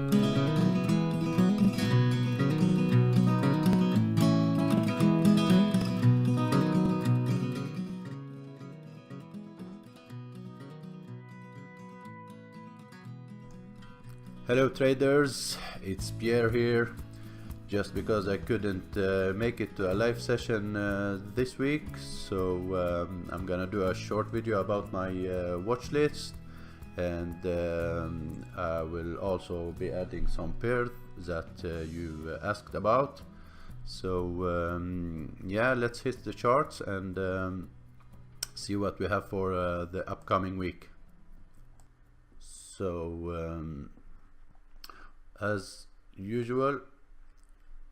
Hello traders, it's Pierre here. Just because I couldn't make it to a live session this week, so I'm gonna do a short video about my watch list, and I will also be adding some pairs that you asked about. So yeah, let's hit the charts and see what we have for the upcoming week. So as usual,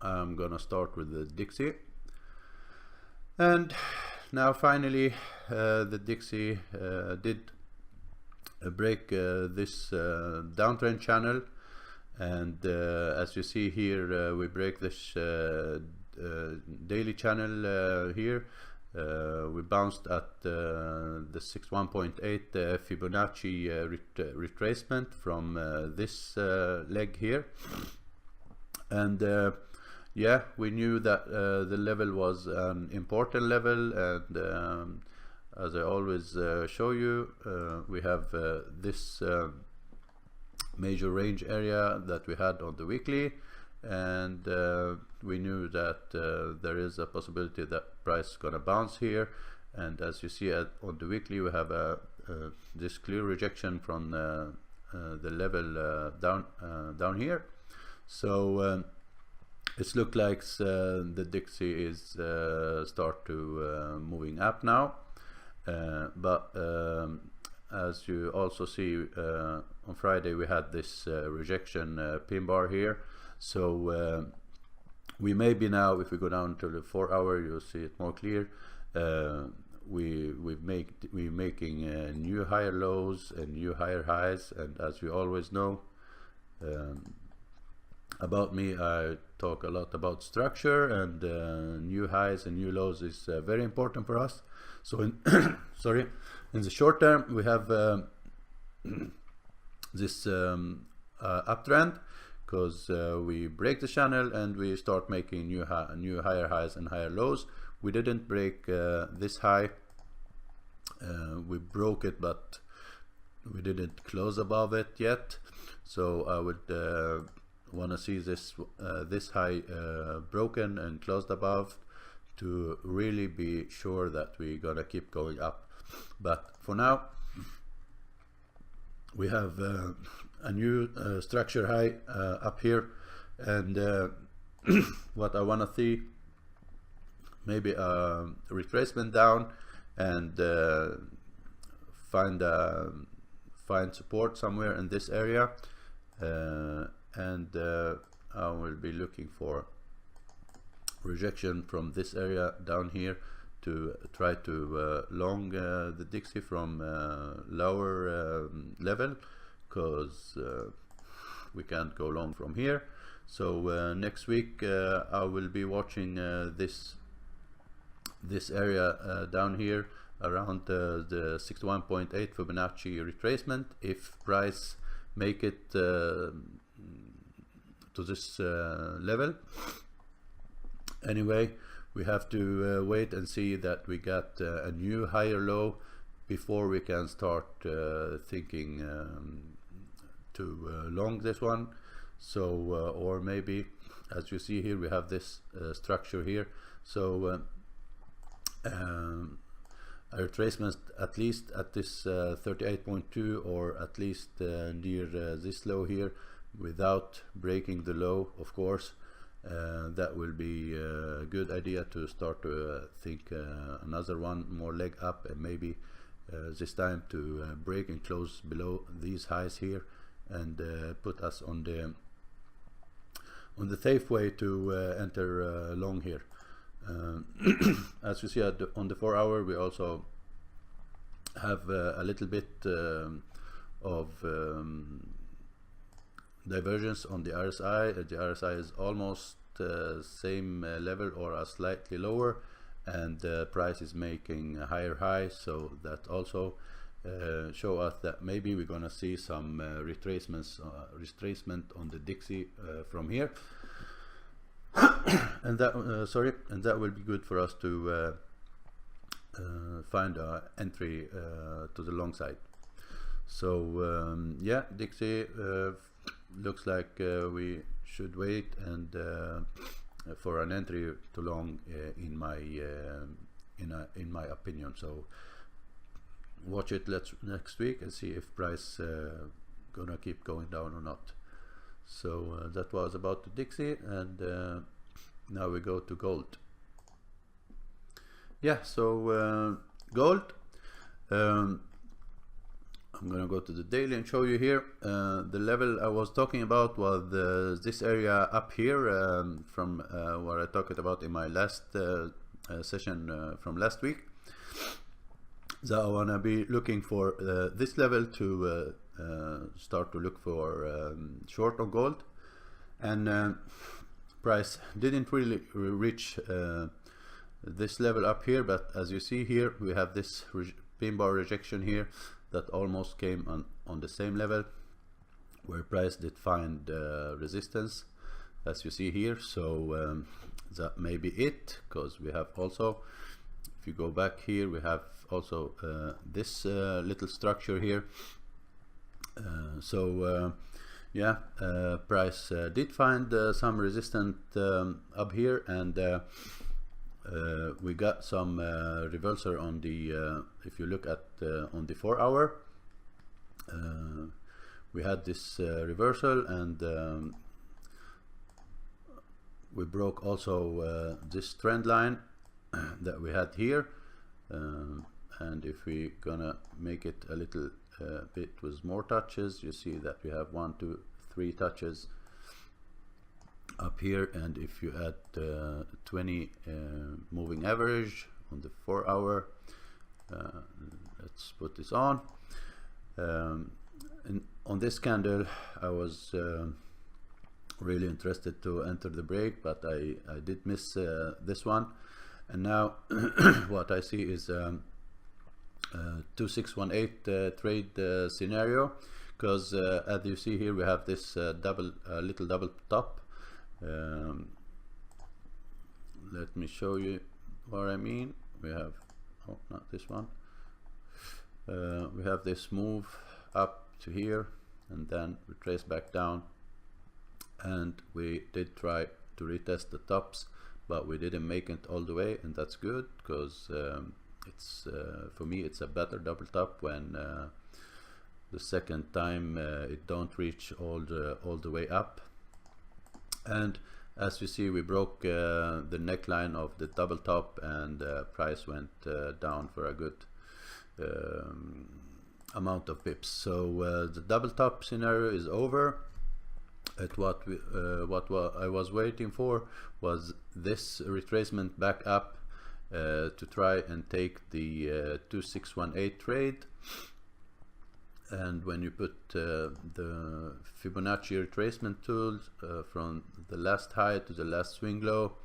I'm gonna start with the Dixie, and now finally the Dixie did break this downtrend channel, and as you see here, we break this daily channel here. We bounced at the 61.8 Fibonacci retracement from this leg here, and yeah, we knew that the level was an important level, and as I always show you, we have this major range area that we had on the weekly, and we knew that there is a possibility that price is gonna bounce here. And as you see on the weekly, we have this clear rejection from the level down here. So it looks like the Dixie is start to moving up now, but as you also see, on Friday we had this rejection pin bar here. So we may be now, if we go down to the 4 hour, you'll see it more clear. We're making new higher lows and new higher highs, and as you always know about me, I talk a lot about structure, and new highs and new lows is very important for us. So in sorry, in the short term we have this uptrend, because we break the channel and we start making new higher highs and higher lows. We didn't break this high. We broke it, but we didn't close above it yet. So I would want to see this this high broken and closed above to really be sure that we're gonna keep going up. But for now, we have a new structure high up here, and what I want to see, maybe a retracement down, and find support somewhere in this area, and I will be looking for rejection from this area down here to try to long the Dixie from lower level, because we can't go long from here. So next week I will be watching this area down here around the 61.8 Fibonacci retracement. If price make it to this level, anyway, we have to wait and see that we got a new higher low before we can start thinking to long this one. So or maybe, as you see here, we have this structure here. So a retracement at least at this 38.2, or at least near this low here, without breaking the low, of course. That will be a good idea to start to think another one more leg up, and maybe this time to break and close below these highs here, and put us on the safe way to enter long here. As you see on the 4 hour, we also have a little bit of divergence on the RSI. The RSI is almost same level or a slightly lower, and the price is making a higher high, so that also show us that maybe we're gonna see some retracement on the Dixie from here, and that and that will be good for us to find our entry to the long side. So yeah, Dixie looks like we should wait and for an entry to long in my opinion. So watch it next week and see if price gonna keep going down or not. So that was about the Dixie, and now we go to gold. Yeah, so gold, I'm gonna go to the daily and show you here. The level I was talking about was this area up here, from what I talked about in my last session from last week. So I wanna be looking for this level to start to look for short on gold, and price didn't really reach this level up here, but as you see here, we have this pin bar rejection here that almost came on the same level where price did find resistance, as you see here. So that may be it, because we have also, if you go back here, we have also this little structure here. Yeah, price did find some resistance up here, and we got some reversal on the if you look at on the 4 hour, we had this reversal, and we broke also this trend line that we had here, and if we gonna make it a little bit with more touches, you see that we have 1, 2, 3 touches up here, and if you add 20 moving average on the 4 hour, let's put this on. And on this candle I was really interested to enter the break, but I did miss this one, and now what I see is 2618 trade scenario, because as you see here, we have this little double top. Let me show you what I mean. We have, oh, not this one, we have this move up to here, and then we trace back down, and we did try to retest the tops, but we didn't make it all the way, and that's good, because it's for me it's a better double top when the second time it don't reach all the way up. And as you see, we broke the neckline of the double top, and price went down for a good amount of pips. So the double top scenario is over. At what I was waiting for was this retracement back up to try and take the 2618 trade. And when you put the Fibonacci retracement tools from the last high to the last swing low,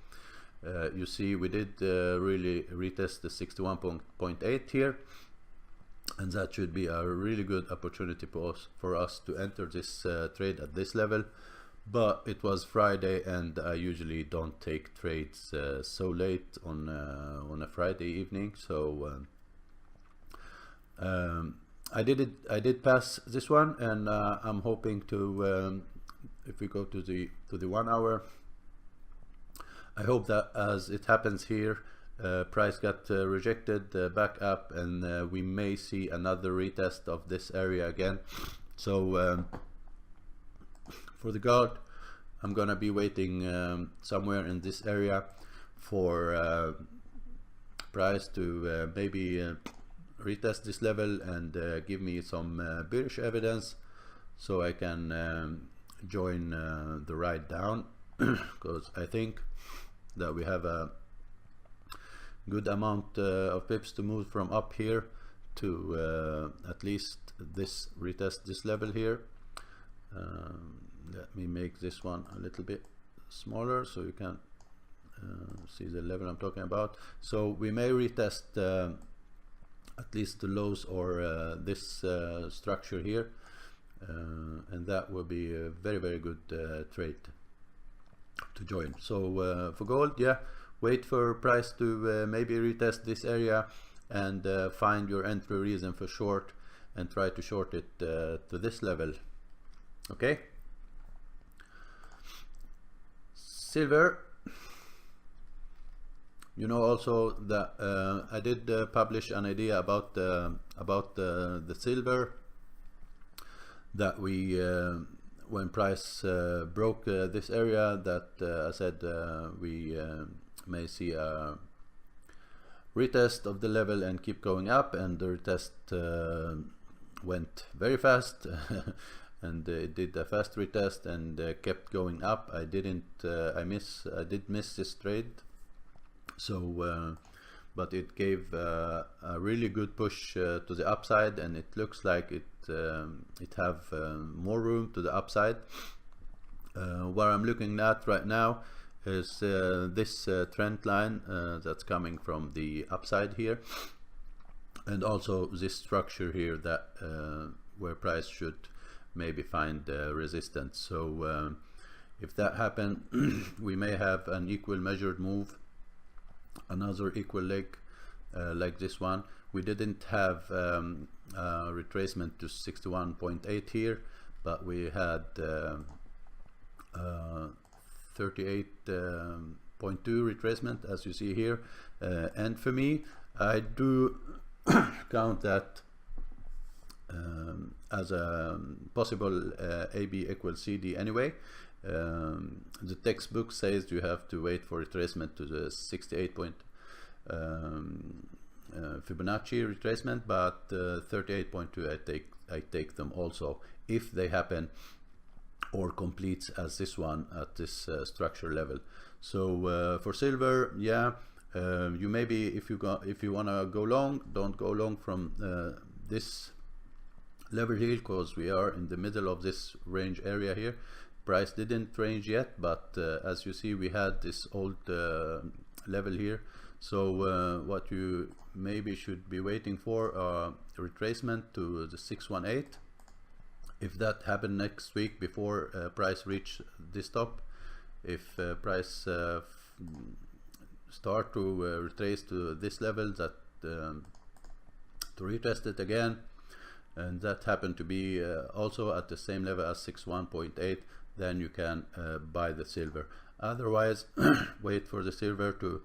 you see we did really retest the 61.8 here, and that should be a really good opportunity for us to enter this trade at this level. But it was Friday, and I usually don't take trades so late on a Friday evening, so I did pass this one, and I'm hoping to, if we go to the 1 hour, I hope that as it happens here, price got rejected back up, and we may see another retest of this area again. So for the gold, I'm gonna be waiting somewhere in this area for price to maybe retest this level and give me some bearish evidence, so I can join the ride down, because I think that we have a good amount of pips to move from up here to at least this retest this level here. Let me make this one a little bit smaller so you can see the level I'm talking about. So we may retest at least the lows or this structure here, and that will be a very good trade to join. So for gold, yeah, wait for price to maybe retest this area and find your entry reason for short and try to short it to this level. Okay. Silver, you know also that I did publish an idea about the silver, that we when price broke this area, that I said we may see a retest of the level and keep going up, and the retest went very fast and it did a fast retest and kept going up. I did miss this trade, so but it gave a really good push to the upside, and it looks like it have more room to the upside. What I'm looking at right now is this trend line that's coming from the upside here, and also this structure here that where price should maybe find resistance. So if that happens, we may have an equal measured move, another equal leg like this one. We didn't have retracement to 61.8 here, but we had 38.2 retracement, as you see here, and for me, I do count that as a possible AB equals CD anyway. The textbook says you have to wait for retracement to the 68 point Fibonacci retracement, but 38.2 I take them also if they happen or completes as this one at this structure level. So for silver, yeah, you maybe if you wanna go long, don't go long from this level here, because we are in the middle of this range area here. Price didn't range yet, but as you see, we had this old level here. So what you maybe should be waiting for retracement to the 618. If that happened next week before price reach this top, if price start to retrace to this level, that to retest it again, and that happened to be also at the same level as 61.8, then you can buy the silver. Otherwise, wait for the silver to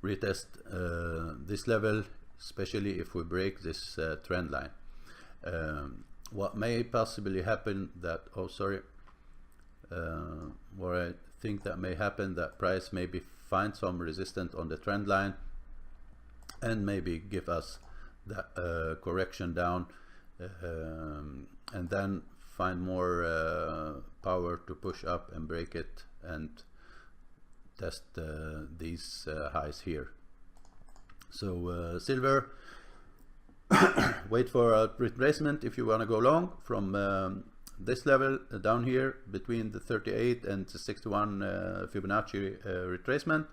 retest this level, especially if we break this trend line. What may possibly happen that, what I think that may happen, that price maybe find some resistance on the trend line and maybe give us that correction down, and then find more power to push up and break it and test these highs here. So silver, wait for a retracement if you want to go long from this level down here between the 38 and the 61 Fibonacci retracement,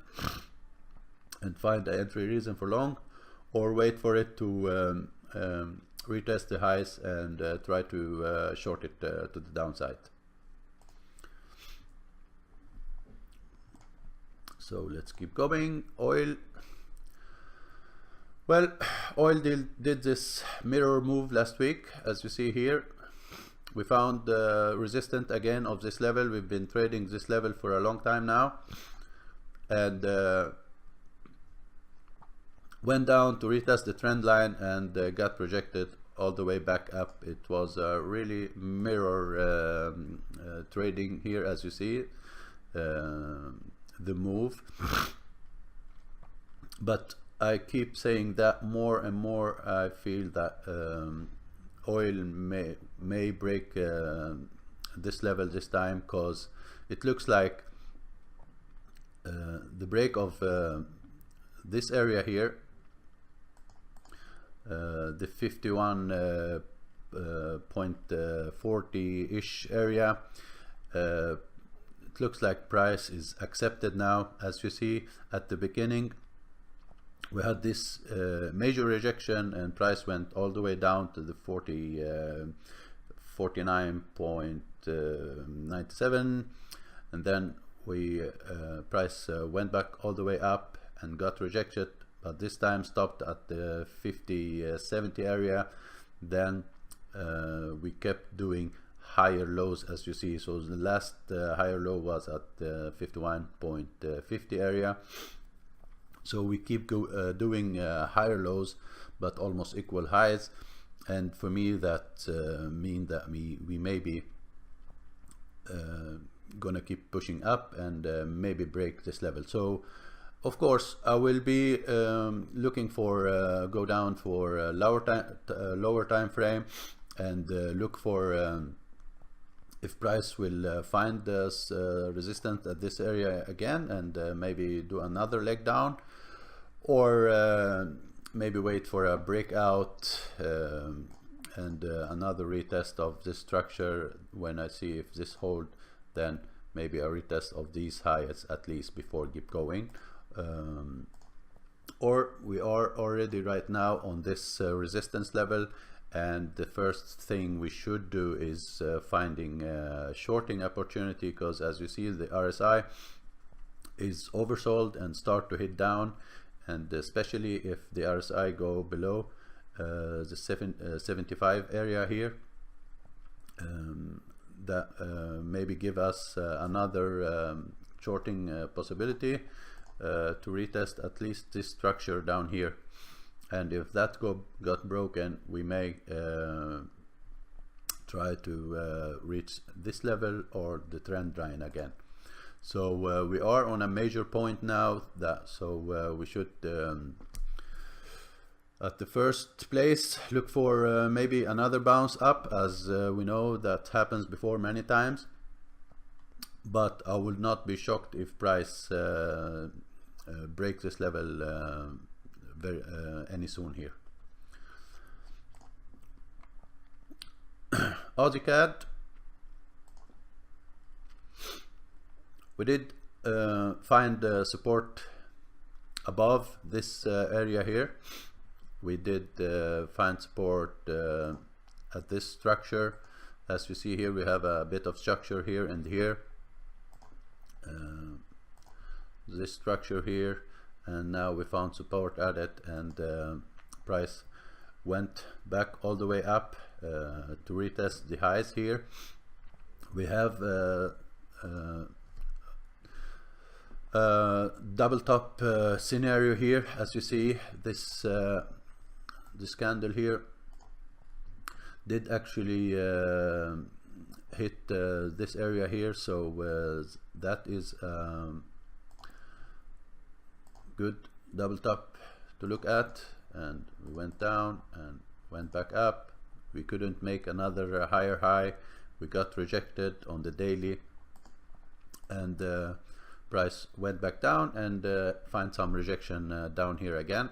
and find the entry reason for long, or wait for it to retest the highs and try to short it to the downside. So let's keep going. Oil. Well, oil did this mirror move last week, as you see here. We found resistance again of this level. We've been trading this level for a long time now, and went down to retest the trend line and got projected all the way back up. It was a really mirror trading here, as you see the move. But I keep saying that more and more I feel that oil may break this level this time, because it looks like the break of this area here, the 51.40-ish area, it looks like price is accepted now. As you see at the beginning, we had this major rejection, and price went all the way down to the 49.97, and then price went back all the way up and got rejected, but this time stopped at the 50-70 area. Then we kept doing higher lows, as you see. So the last higher low was at the 51.50 area. So we keep doing higher lows but almost equal highs, and for me that mean that we may be gonna keep pushing up and maybe break this level. So of course I will be looking for go down for a lower time frame, and look for if price will find this resistance at this area again, and maybe do another leg down, or maybe wait for a breakout and another retest of this structure. When I see if this hold, then maybe a retest of these highs at least before keep going. Or we are already right now on this resistance level, and the first thing we should do is finding a shorting opportunity, because as you see the RSI is oversold and start to hit down, and especially if the RSI go below the 75 area here, that maybe give us another shorting possibility to retest at least this structure down here. And if that got broken, we may try to reach this level or the trend line again. So we are on a major point now, we should at the first place look for maybe another bounce up, as we know that happens before many times. But I would not be shocked if price break this level any soon here. Aussie CAD, we did find support above this area here. We did find support at this structure. As you see here, we have a bit of structure here and here. This structure here, and now we found support at it, and price went back all the way up to retest the highs here. We have double top scenario here. As you see, this candle here did actually hit this area here, so that is good double top to look at. And we went down and went back up. We couldn't make another higher high. We got rejected on the daily, and price went back down and find some rejection down here again.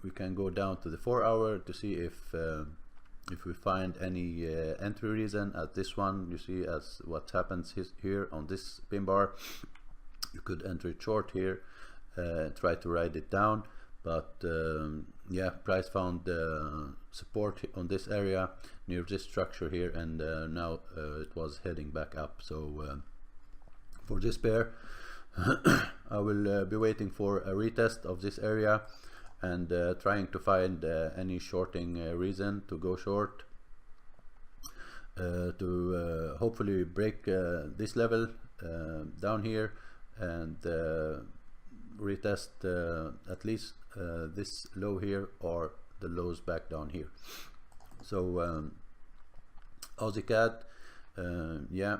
We can go down to the 4 hour to see if we find any entry reason at this one. You see as what happens here on this pin bar. You could enter it short here, try to ride it down, but yeah, price found support on this area near this structure here, and now it was heading back up. So for this pair I will be waiting for a retest of this area, and trying to find any shorting reason to go short, to hopefully break this level down here, and retest at least this low here, or the lows back down here. So Aussie CAD, yeah,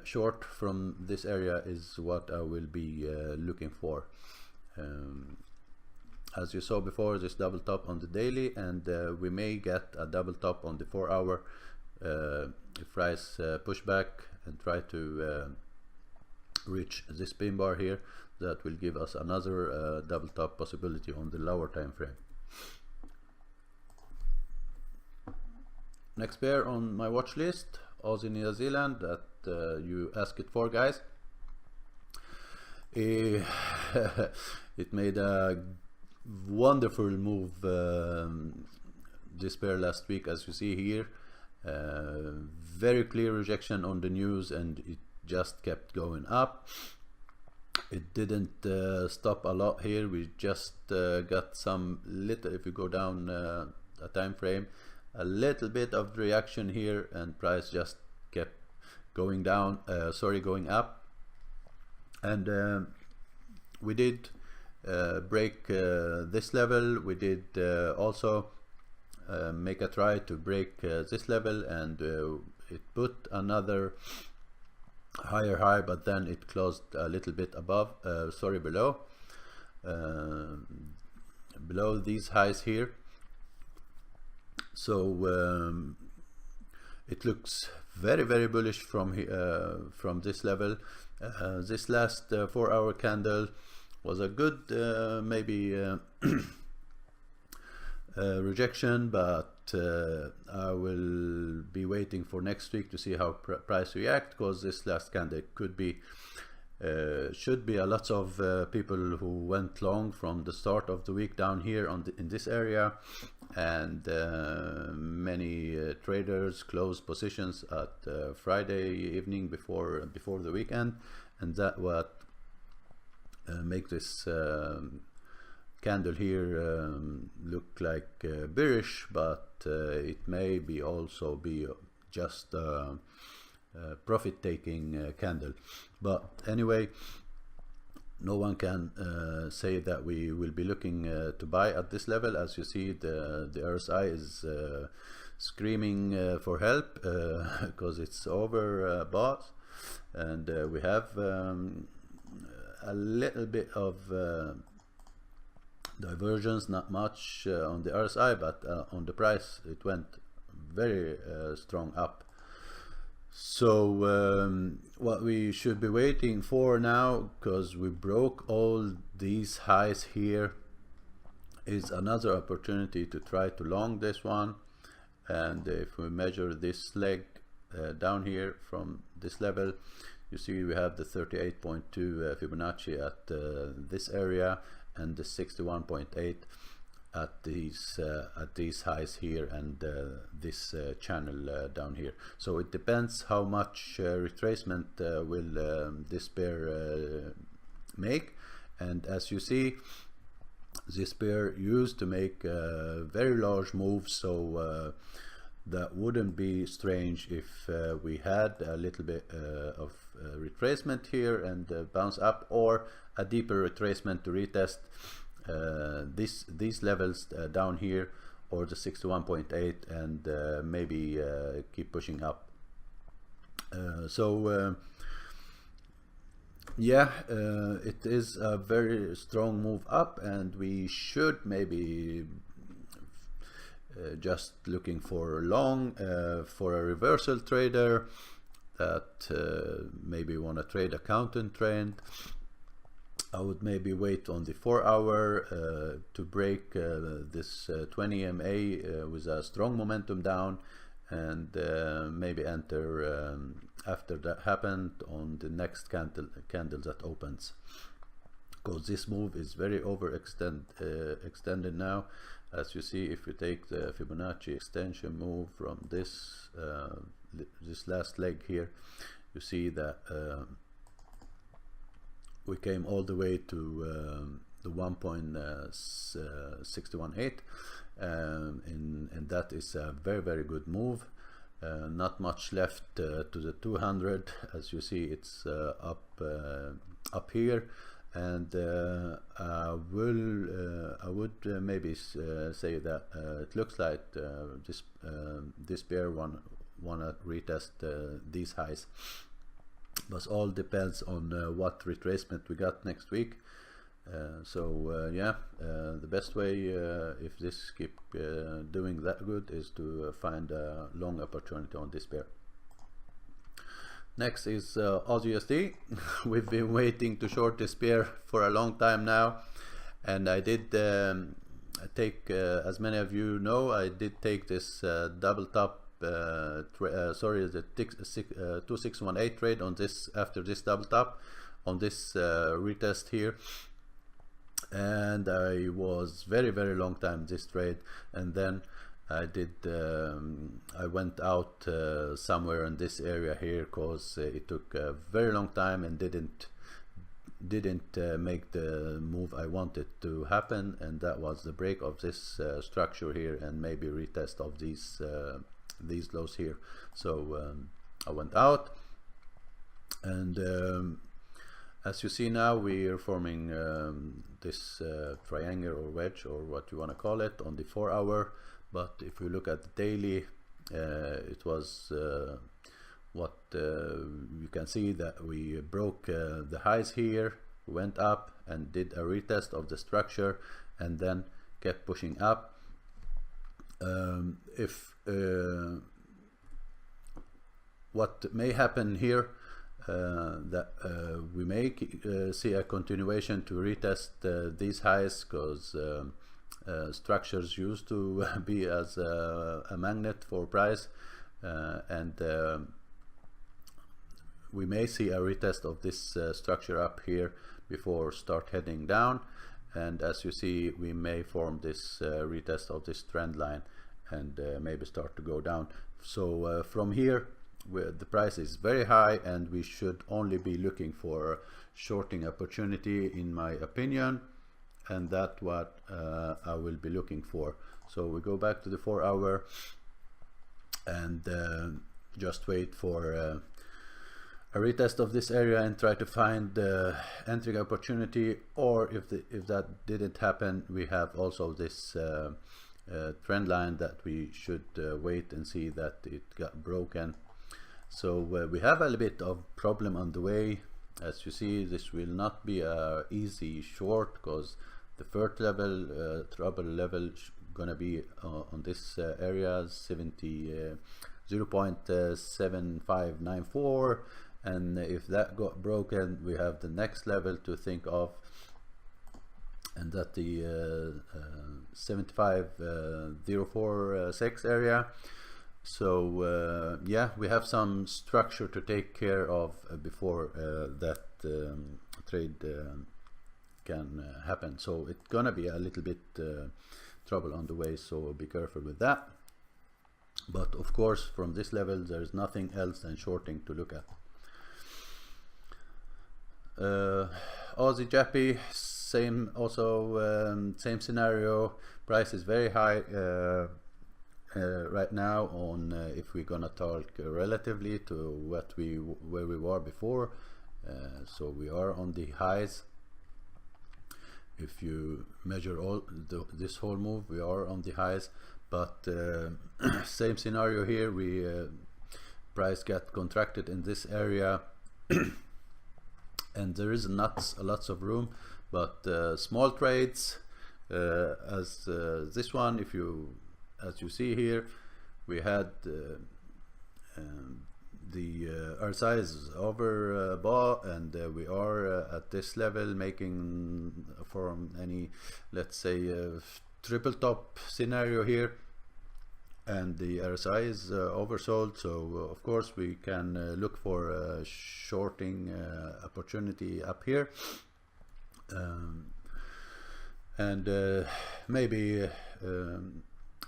short from this area is what I will be looking for. As you saw before, this double top on the daily, and we may get a double top on the 4 hour if price push back and try to reach this pin bar here. That will give us another double top possibility on the lower time frame. Next pair on my watch list, Aussie New Zealand, that you asked it for, guys. it made a wonderful move, this pair last week, as you see here. Very clear rejection on the news, and it just kept going up. It didn't stop a lot here. We just got some little, if you go down a time frame, a little bit of reaction here, and price just kept going down, going up. And we did break this level. We did also make a try to break this level, and it put another higher high, but then it closed a little bit above, below these highs here. So it looks very, very bullish from this level. This last 4-hour candle was a good maybe rejection, but I will be waiting for next week to see how price react, because this last candle could be should be a lot of people who went long from the start of the week down here in this area, and many traders closed positions at Friday evening before the weekend, and that what make this candle here look like bearish, but it may be also be just profit taking candle. But anyway, no one can say that we will be looking to buy at this level. As you see, the RSI is screaming for help because it's overbought, and we have a little bit of divergence, not much on the RSI, but on the price it went very strong up. So what we should be waiting for now, because we broke all these highs here, is another opportunity to try to long this one. And if we measure this leg down here from this level, you see we have the 38.2 Fibonacci at this area, and the 61.8 at these highs here, and this channel down here. So it depends how much retracement will this pair make. And as you see, this pair used to make very large moves, so that wouldn't be strange if we had a little bit of retracement here and bounce up, or a deeper retracement to retest these levels down here, or the 61.8, and maybe keep pushing up. Yeah, it is a very strong move up, and we should maybe just looking for long for a reversal trader that maybe want to trade a counter trend. I would maybe wait on the 4-hour to break this 20 MA with a strong momentum down, and maybe enter after that happened on the next candle that opens, because this move is very extended now. As you see, if we take the Fibonacci extension move from this this last leg here, you see that we came all the way to the 1.618, and that is a very, very good move. Not much left to the 200. As you see, it's up here, and I would maybe say that it looks like this pair wanna retest these highs, but all depends on what retracement we got next week. Yeah, the best way if this keep doing that good is to find a long opportunity on this pair. Next is AUD/USD. We've been waiting to short this pair for a long time now, and I did take, as many of you know, I did take this double top the 2618 trade on this, after this double top on this retest here, and I was very long time this trade, and then I did I went out somewhere in this area here, because it took a very long time and didn't make the move I wanted to happen, and that was the break of this structure here, and maybe retest of these lows here. So I went out, and as you see now, we are forming this triangle or wedge, or what you want to call it, on the 4 hour. But if you look at the daily, it was what you can see that we broke the highs here, went up and did a retest of the structure, and then kept pushing up. If what may happen here, that we may see a continuation to retest these highs, because structures used to be as a magnet for price, and we may see a retest of this structure up here before start heading down. And as you see, we may form this retest of this trend line, and maybe start to go down. So from here, where the price is very high, and we should only be looking for shorting opportunity, in my opinion, and that's what I will be looking for. So we go back to the 4 hour and just wait for a retest of this area and try to find entry opportunity. Or if that didn't happen, we have also this trend line that we should wait and see that it got broken. So we have a little bit of problem on the way. As you see, this will not be a easy short, because the first level, trouble level, gonna be on this area 0.7594, and if that got broken, we have the next level to think of, and that the 75.046 area. So yeah, we have some structure to take care of before that trade can happen. So it's gonna be a little bit trouble on the way, so be careful with that. But of course, from this level, there's nothing else than shorting to look at. Aussie Jappy, same same scenario. Price is very high right now, on if we're gonna talk relatively to where we were before. So we are on the highs. If you measure this whole move, we are on the highs, but same scenario here. We price got contracted in this area, and there is lots of room, but small trades as this one, as you see here, we had our size is overbought, and we are at this level making from any, let's say, triple top scenario here, and the RSI is oversold. So of course we can look for a shorting opportunity up here, and maybe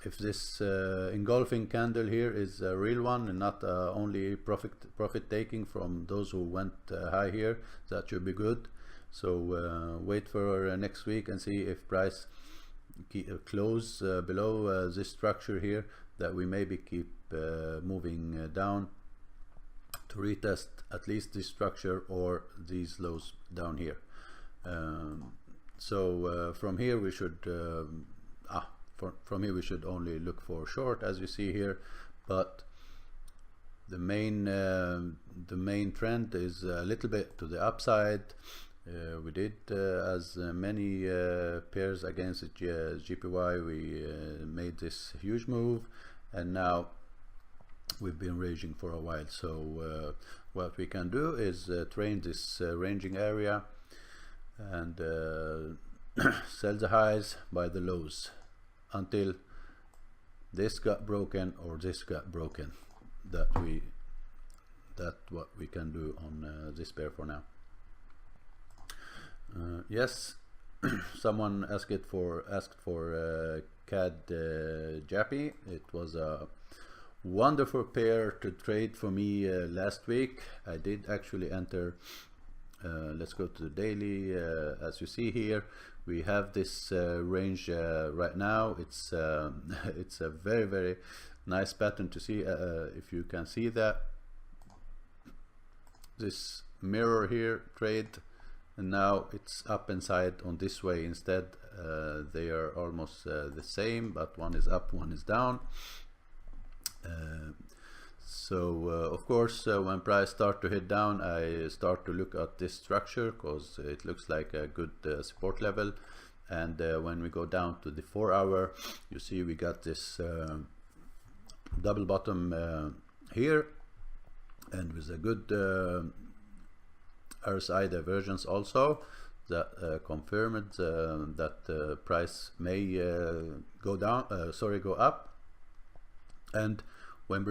if this engulfing candle here is a real one, and not only profit taking from those who went high here, that should be good. So wait for next week and see if price close below this structure here, that we maybe keep moving down to retest at least this structure or these lows down here. So from here we should from here we should only look for short, as you see here, but the main trend is a little bit to the upside. We did as many pairs against GPY, we made this huge move, and now we've been ranging for a while. So what we can do is train this ranging area and sell the highs, buy the lows, until this got broken or this got broken. That's what we can do on this pair for now. Yes, someone asked for CAD Jappy. It was a wonderful pair to trade for me last week. I did actually enter. Let's go to the daily. As you see here, we have this range right now. It's it's a very nice pattern to see. If you can see that, this mirror here trade, and now it's up inside on this way instead. They are almost the same, but one is up, one is down. So of course, when price start to hit down, I start to look at this structure because it looks like a good support level. And when we go down to the 4 hour, you see we got this double bottom here, and with a good RSI divergence also that confirmed that price may go down, go up. And when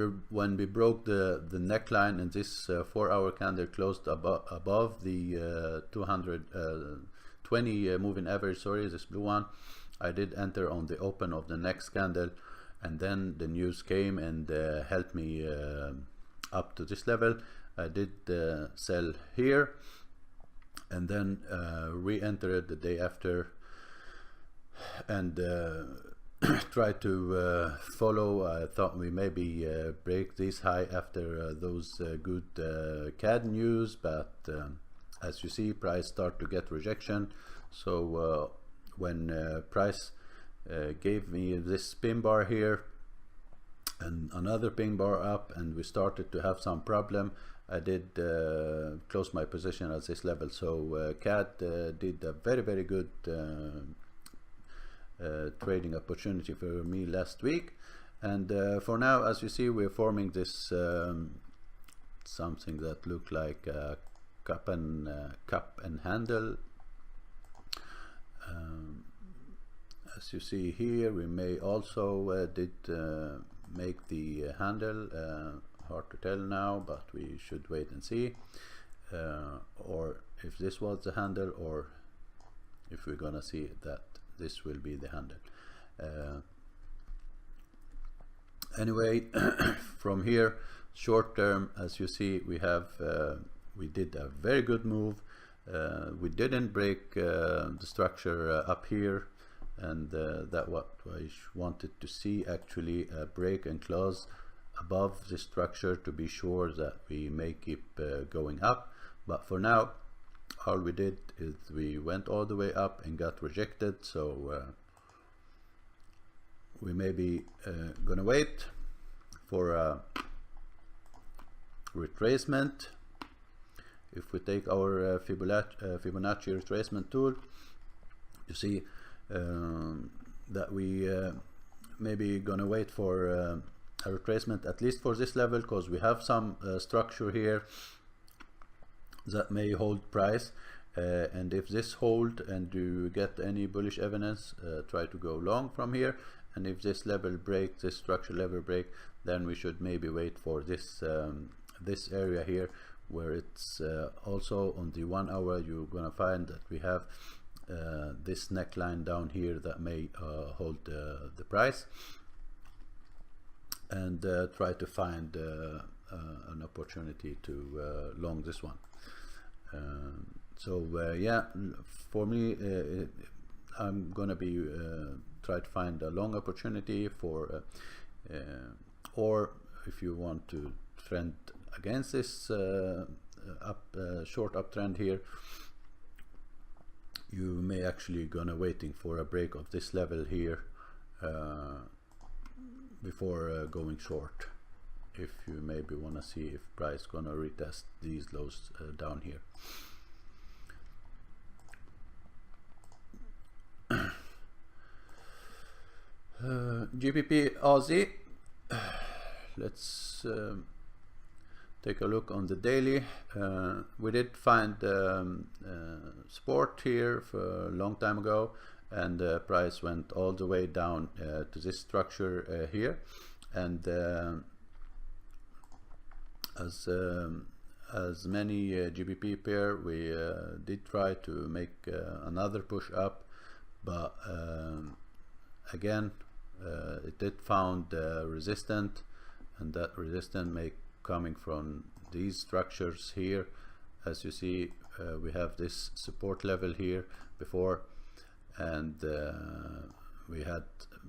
we broke the neckline, and this 4 hour candle closed above the 220 moving average, sorry, this blue one, I did enter on the open of the next candle, and then the news came and helped me up to this level. I did sell here, and then re-entered the day after, and try to follow. I thought we maybe break this high after those good CAD news, but as you see, price start to get rejection. So when price gave me this pin bar here and another pin bar up, and we started to have some problem, I did close my position at this level. So CAD did a very good trading opportunity for me last week. And for now, as you see, we're forming this something that looked like a cup and handle. As you see here, we may also did make the handle. Hard to tell now, but we should wait and see, or if this was the handle, or if we're gonna see that this will be the handle. Anyway, from here, short term, as you see, we have we did a very good move. We didn't break the structure up here, and that what I wanted to see, actually break and close above the structure to be sure that we may keep going up. But for now, all we did is we went all the way up and got rejected. So we may be gonna wait for a retracement. If we take our Fibonacci retracement tool, you see that we maybe gonna wait for a retracement at least for this level, because we have some structure here that may hold price, and if this hold and you get any bullish evidence, try to go long from here. And if this level break, this structure level break, then we should maybe wait for this this area here, where it's also on the 1 hour. You're gonna find that we have this neckline down here that may hold the price, and try to find an opportunity to long this one. So yeah, for me, I'm gonna be try to find a long opportunity for, or if you want to trend against this short uptrend here, you may actually gonna waiting for a break of this level here before going short, if you maybe want to see if price gonna retest these lows down here. GBP Aussie, let's take a look on the daily. We did find support here for a long time ago, and price went all the way down to this structure here, and as many GBP pair, we did try to make another push up, but again it did found resistant, and that resistance may coming from these structures here. As you see, we have this support level here before, and we had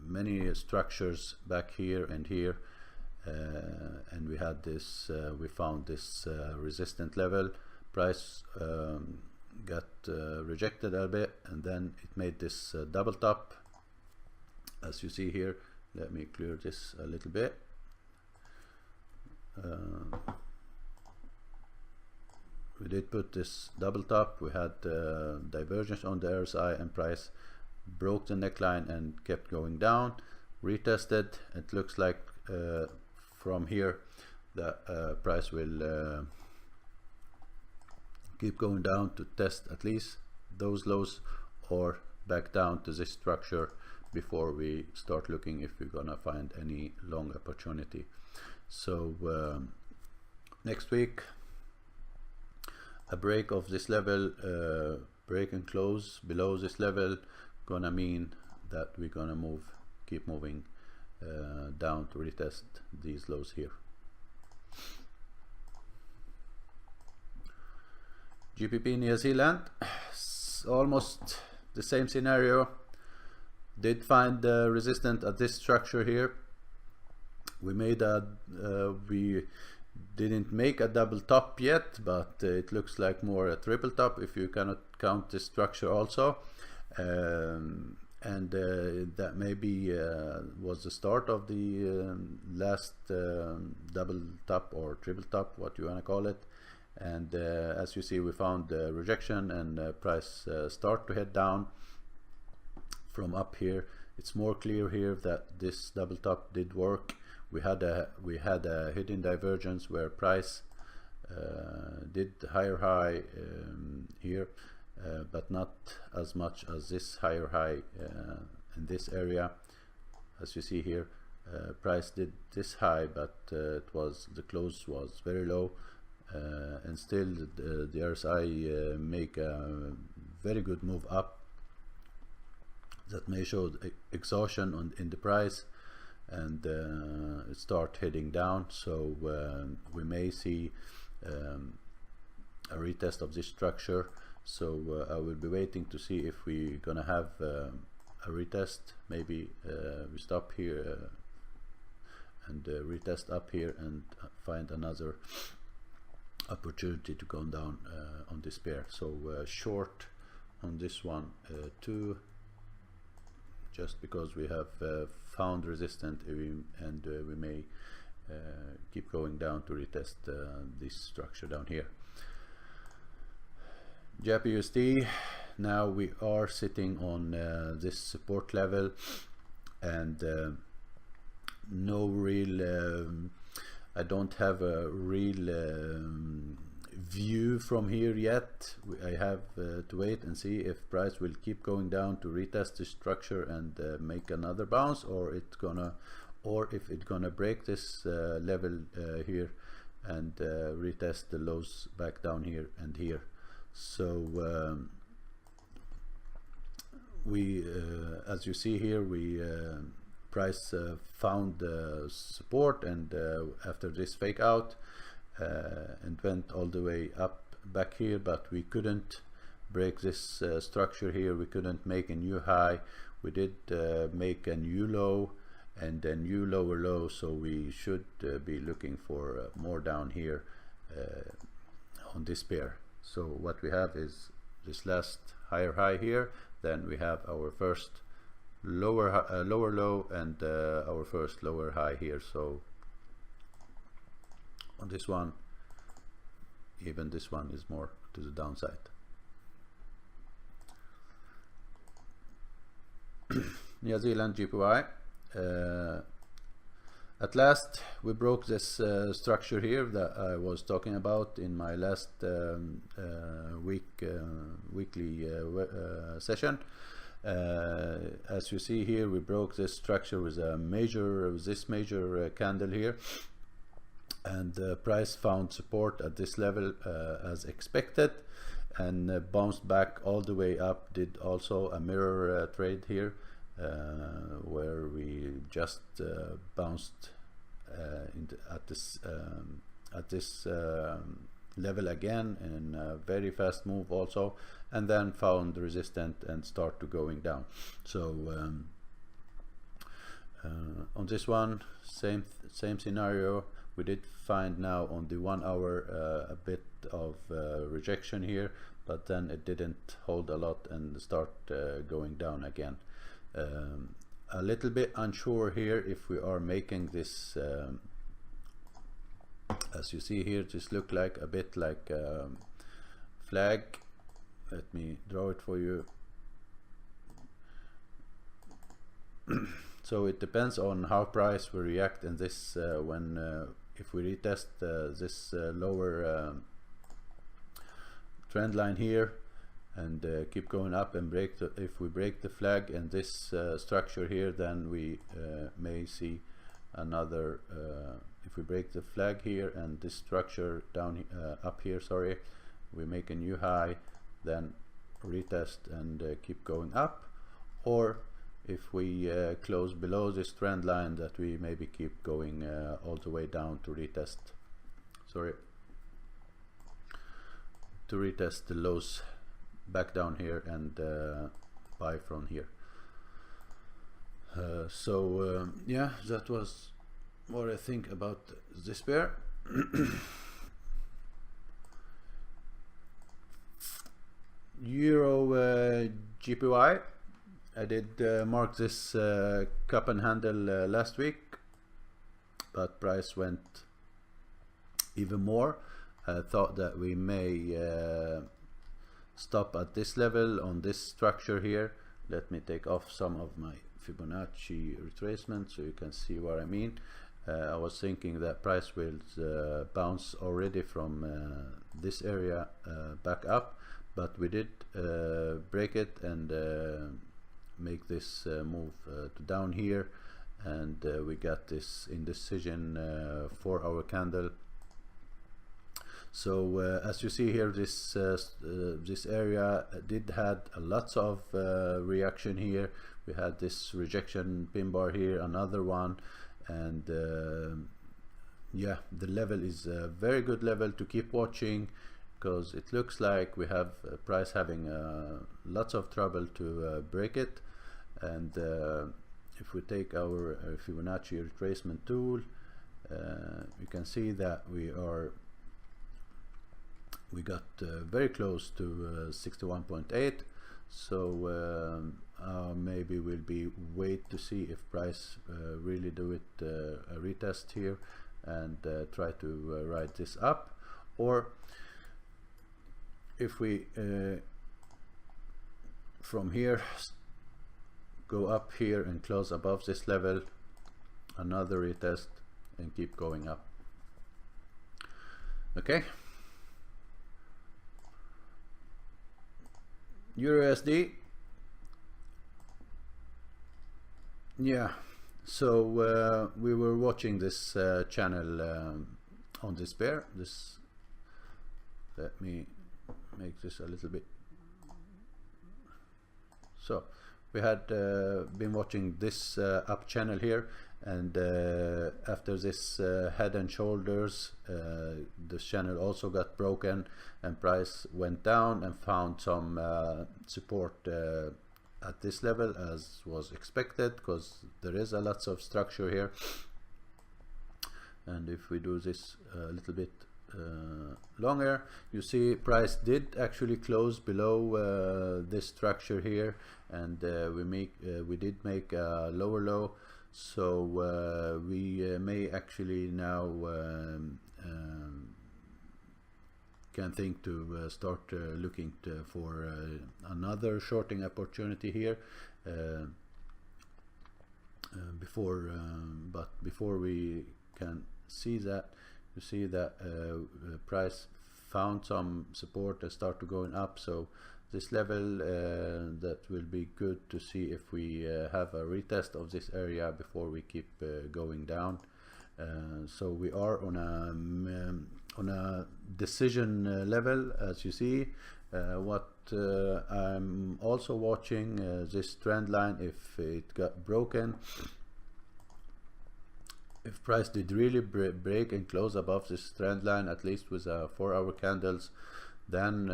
many structures back here and here, and we had this we found this resistant level. Price got rejected a bit, and then it made this double top, as you see here. Let me clear this a little bit. We did put this double top. We had divergence on the RSI, and price broke the neckline and kept going down. Retested. It looks like from here the price will keep going down to test at least those lows, or back down to this structure before we start looking if we're gonna find any long opportunity. So next week, a break of this level, break and close below this level, gonna mean that we're gonna keep moving down to retest these lows here. GBP New Zealand, almost the same scenario. Did find resistance at this structure here. We made a we didn't make a double top yet, but it looks like more a triple top if you cannot count this structure also, and that maybe was the start of the last double top or triple top, what you want to call it. And as you see, we found rejection, and price start to head down from up here. It's more clear here that this double top did work. We had a hidden divergence where price did higher high here, but not as much as this higher high in this area. As you see here, price did this high, but the close was very low, and still the RSI make a very good move up. That may show exhaustion in the price, and it start heading down. So we may see a retest of this structure. So I will be waiting to see if we're gonna have a retest. Maybe we stop here and retest up here and find another opportunity to go down on this pair. So short on this one too, just because we have found resistance, and we may keep going down to retest this structure down here. JPUSD, now we are sitting on this support level, and no real I don't have a real view from here yet. I have to wait and see if price will keep going down to retest this structure and make another bounce, or if it's gonna break this level here and retest the lows back down here and here. So we as you see here, we price found support, and after this fake out and went all the way up back here, but we couldn't break this structure here. We couldn't make a new high. We did make a new low and a new lower low, so we should be looking for more down here on this pair. So what we have is this last higher high here, then we have our first lower low, and our first lower high here. So on this one, even this one is more to the downside. New Zealand GPY, at last we broke this structure here that I was talking about in my last weekly session. As you see here, we broke this structure with this major candle here, and the price found support at this level as expected, and bounced back all the way up. Did also a mirror trade here where we just bounced at this level again in a very fast move also, and then found resistance and start to going down. So on this one, same scenario. We did find now on the 1 hour a bit of rejection here, but then it didn't hold a lot and start going down again. A little bit unsure here if we are making this as you see here, just look like a bit like flag. Let me draw it for you. So it depends on how price will react in this when if we retest this lower trend line here and keep going up and break the, if we break the flag and this structure here, then we may see another if we break the flag here and this structure down up here, sorry, we make a new high, then retest and keep going up. Or if we close below this trend line, that we maybe keep going all the way down to retest, sorry, to retest the lows back down here and buy from here. Yeah, that was what I think about this pair. Euro GPY, I did mark this cup and handle last week, but price went even more. I thought that we may stop at this level on this structure here. Let me take off some of my Fibonacci retracement so you can see what I mean. I was thinking that price will bounce already from this area back up, but we did break it and make this move to down here, and we got this indecision 4-hour candle. So as you see here, this this area did had lots of reaction here. We had this rejection pin bar here, another one, and yeah, the level is a very good level to keep watching, because it looks like we have price having lots of trouble to break it. And if we take our Fibonacci retracement tool, you can see that we got very close to 61.8. So maybe we'll be wait to see if price really do it a retest here and try to ride this up, or if we from here go up here and close above this level, another retest and keep going up. Okay, EURUSD, yeah, so we were watching this channel on this pair. This, let me make this a little bit. So we had been watching this up channel here, and after this head and shoulders, this channel also got broken and price went down and found some support at this level, as was expected, because there is a lots of structure here. And if we do this a little bit longer, you see price did actually close below this structure here, and we did make a lower low. So we may actually now can think to start looking for another shorting opportunity here but before we can see that, you see that price found some support and start to going up. So this level that will be good to see if we have a retest of this area before we keep going down. So we are on a decision level, as you see. What I'm also watching this trend line, if it got broken, if price did really break and close above this trend line, at least with 4-hour candles, then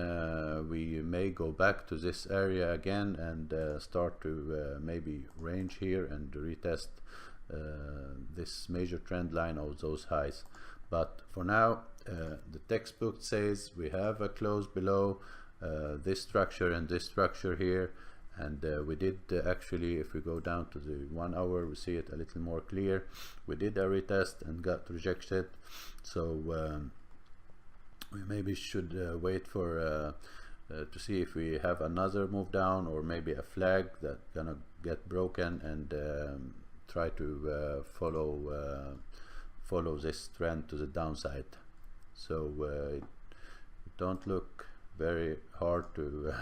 we may go back to this area again and start to maybe range here and retest this major trend line of those highs. But for now, the textbook says we have a close below this structure and this structure here, and we did actually, if we go down to the 1 hour, we see it a little more clear. We did a retest and got rejected, so we maybe should wait for to see if we have another move down, or maybe a flag that's gonna get broken, and try to follow this trend to the downside. So it don't look very hard to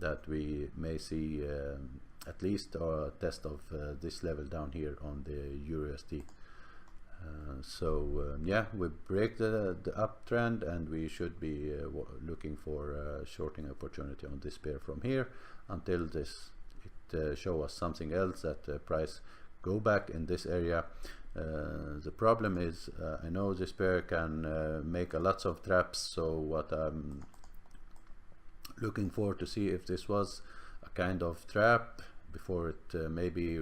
that we may see at least a test of this level down here on the EURUSD. So yeah, we break the uptrend, and we should be looking for a shorting opportunity on this pair from here until it show us something else, that price go back in this area. The problem is I know this pair can make a lots of traps, so what I'm looking for to see if this was a kind of trap before it maybe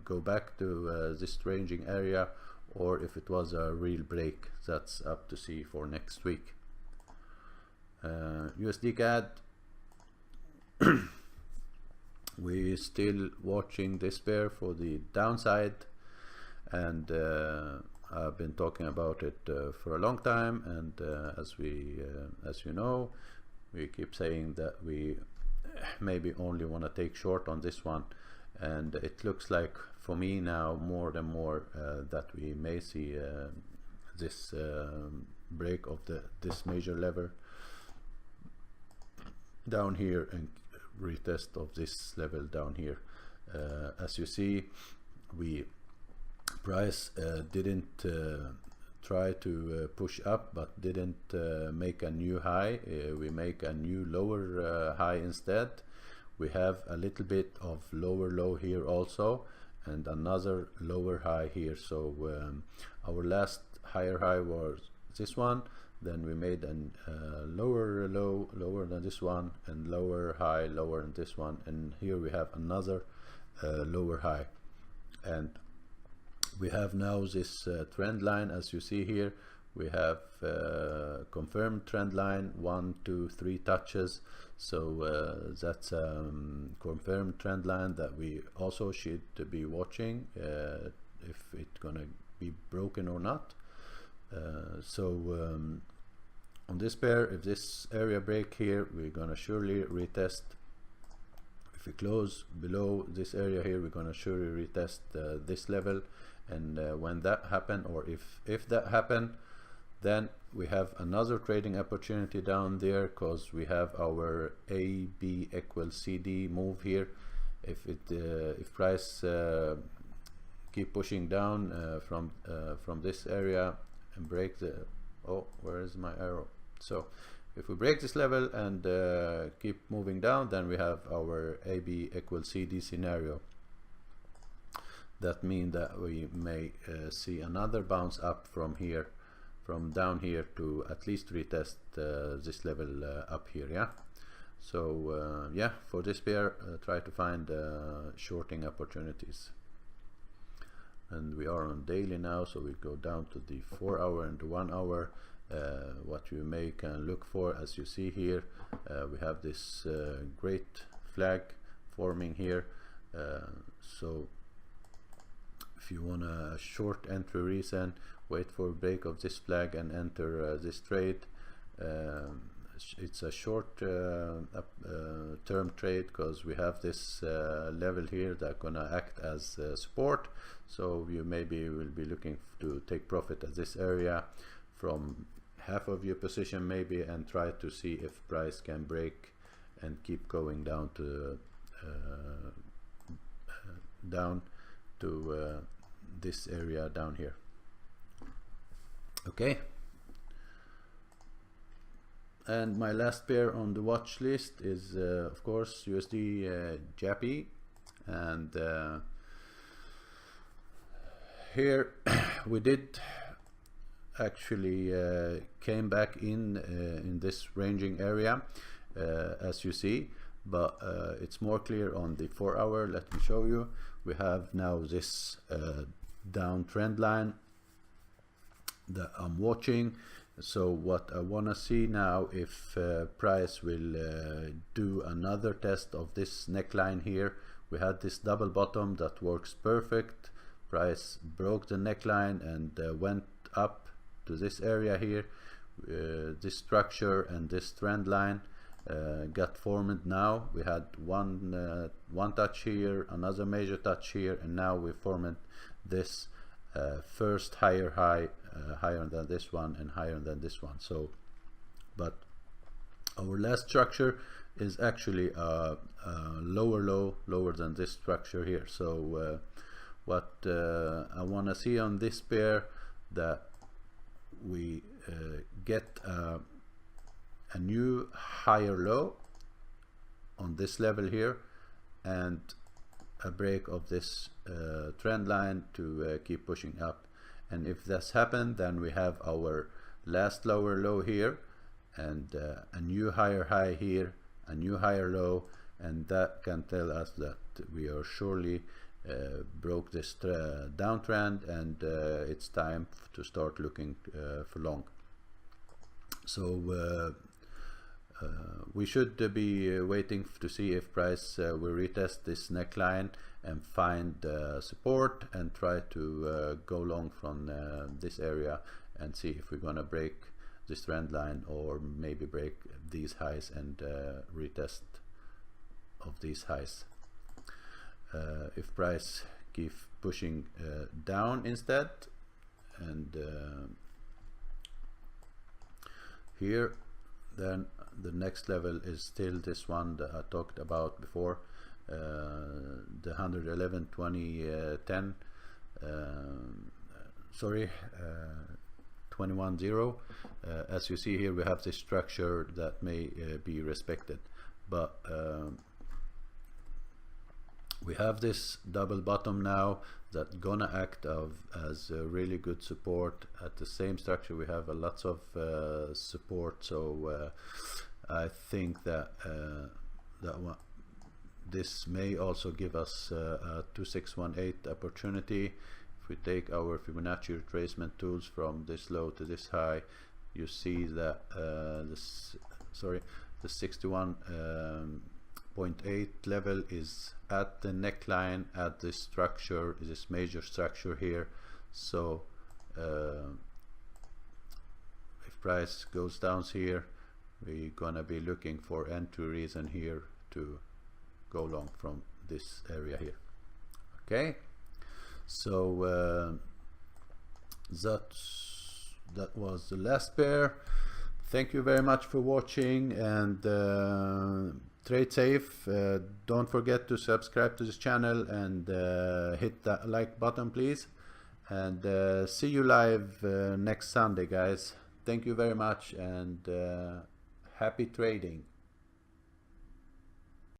go back to this ranging area, or if it was a real break. That's up to see for next week. USD CAD, we still watching this pair for the downside, and I've been talking about it for a long time, and as you know, we keep saying that we maybe only want to take short on this one, and it looks like for me now more and more that we may see this break of this major level down here and retest of this level down here. As you see, price didn't try to push up, but didn't make a new high. We make a new lower high instead. We have a little bit of lower low here also, and another lower high here. So our last higher high was this one, then we made a lower low lower than this one, and lower high lower than this one, and here we have another lower high, and we have now this trend line. As you see here, we have confirmed trend line, 1 2 3 touches, so that's confirmed trend line that we also should be watching if it's gonna be broken or not. On this pair, if this area break here, we're gonna surely retest. If we close below this area here, we're gonna surely retest this level, and when that happen, or if that happen, then we have another trading opportunity down there, because we have our AB equals CD move here. If price keep pushing down from this area and break the, oh, where is my arrow? So if we break this level and keep moving down, then we have our AB equals CD scenario. That means that we may see another bounce up from here, from down here, to at least retest this level up here. Yeah, so yeah, for this pair, try to find shorting opportunities. And we are on daily now, so we go down to the 4 hour and the 1 hour. What you may can look for, as you see here, we have this great flag forming here. So if you want a short entry reason, wait for a break of this flag and enter this trade. It's a short term trade, because we have this level here that gonna act as support, so you maybe will be looking to take profit at this area from half of your position maybe, and try to see if price can break and keep going down to this area down here. Okay, and my last pair on the watch list is of course USD JAPY, and here we did actually came back in this ranging area, as you see, but it's more clear on the 4 hour. Let me show you. We have now this down trend line that I'm watching. So what I want to see now, if price will do another test of this neckline here. We had this double bottom that works perfect. Price broke the neckline and went up to this area here. This structure and this trend line got formed. Now we had one touch here, another major touch here, and now we formed this first higher high, higher than this one and higher than this one. So but our last structure is actually a lower low, lower than this structure here. So what I want to see on this pair, that we get a new higher low on this level here and a break of this trend line to keep pushing up. And if that's happened, then we have our last lower low here and a new higher high here, a new higher low, and that can tell us that we are surely broke this downtrend, and it's time to start looking for long. So we should be waiting to see if price will retest this neckline and find support and try to go long from this area and see if we're gonna break this trend line or maybe break these highs and retest of these highs. If price keeps pushing down instead, and here, then the next level is still this one that I talked about before, the 111 20 10 sorry, 21.0. As you see here, we have this structure that may be respected, but we have this double bottom now that gonna act as a really good support. At the same structure we have lots of support, so I think that this may also give us a 2618 opportunity. If we take our Fibonacci retracement tools from this low to this high, you see that the 61.8 level is at the neckline, at this structure, this major structure here. So if price goes down here, we're gonna be looking for entry reason here to go long from this area here. Okay, so that was the last pair. Thank you very much for watching, and trade safe. Don't forget to subscribe to this channel and hit that like button please, and see you live next Sunday, guys. Thank you very much, and happy trading.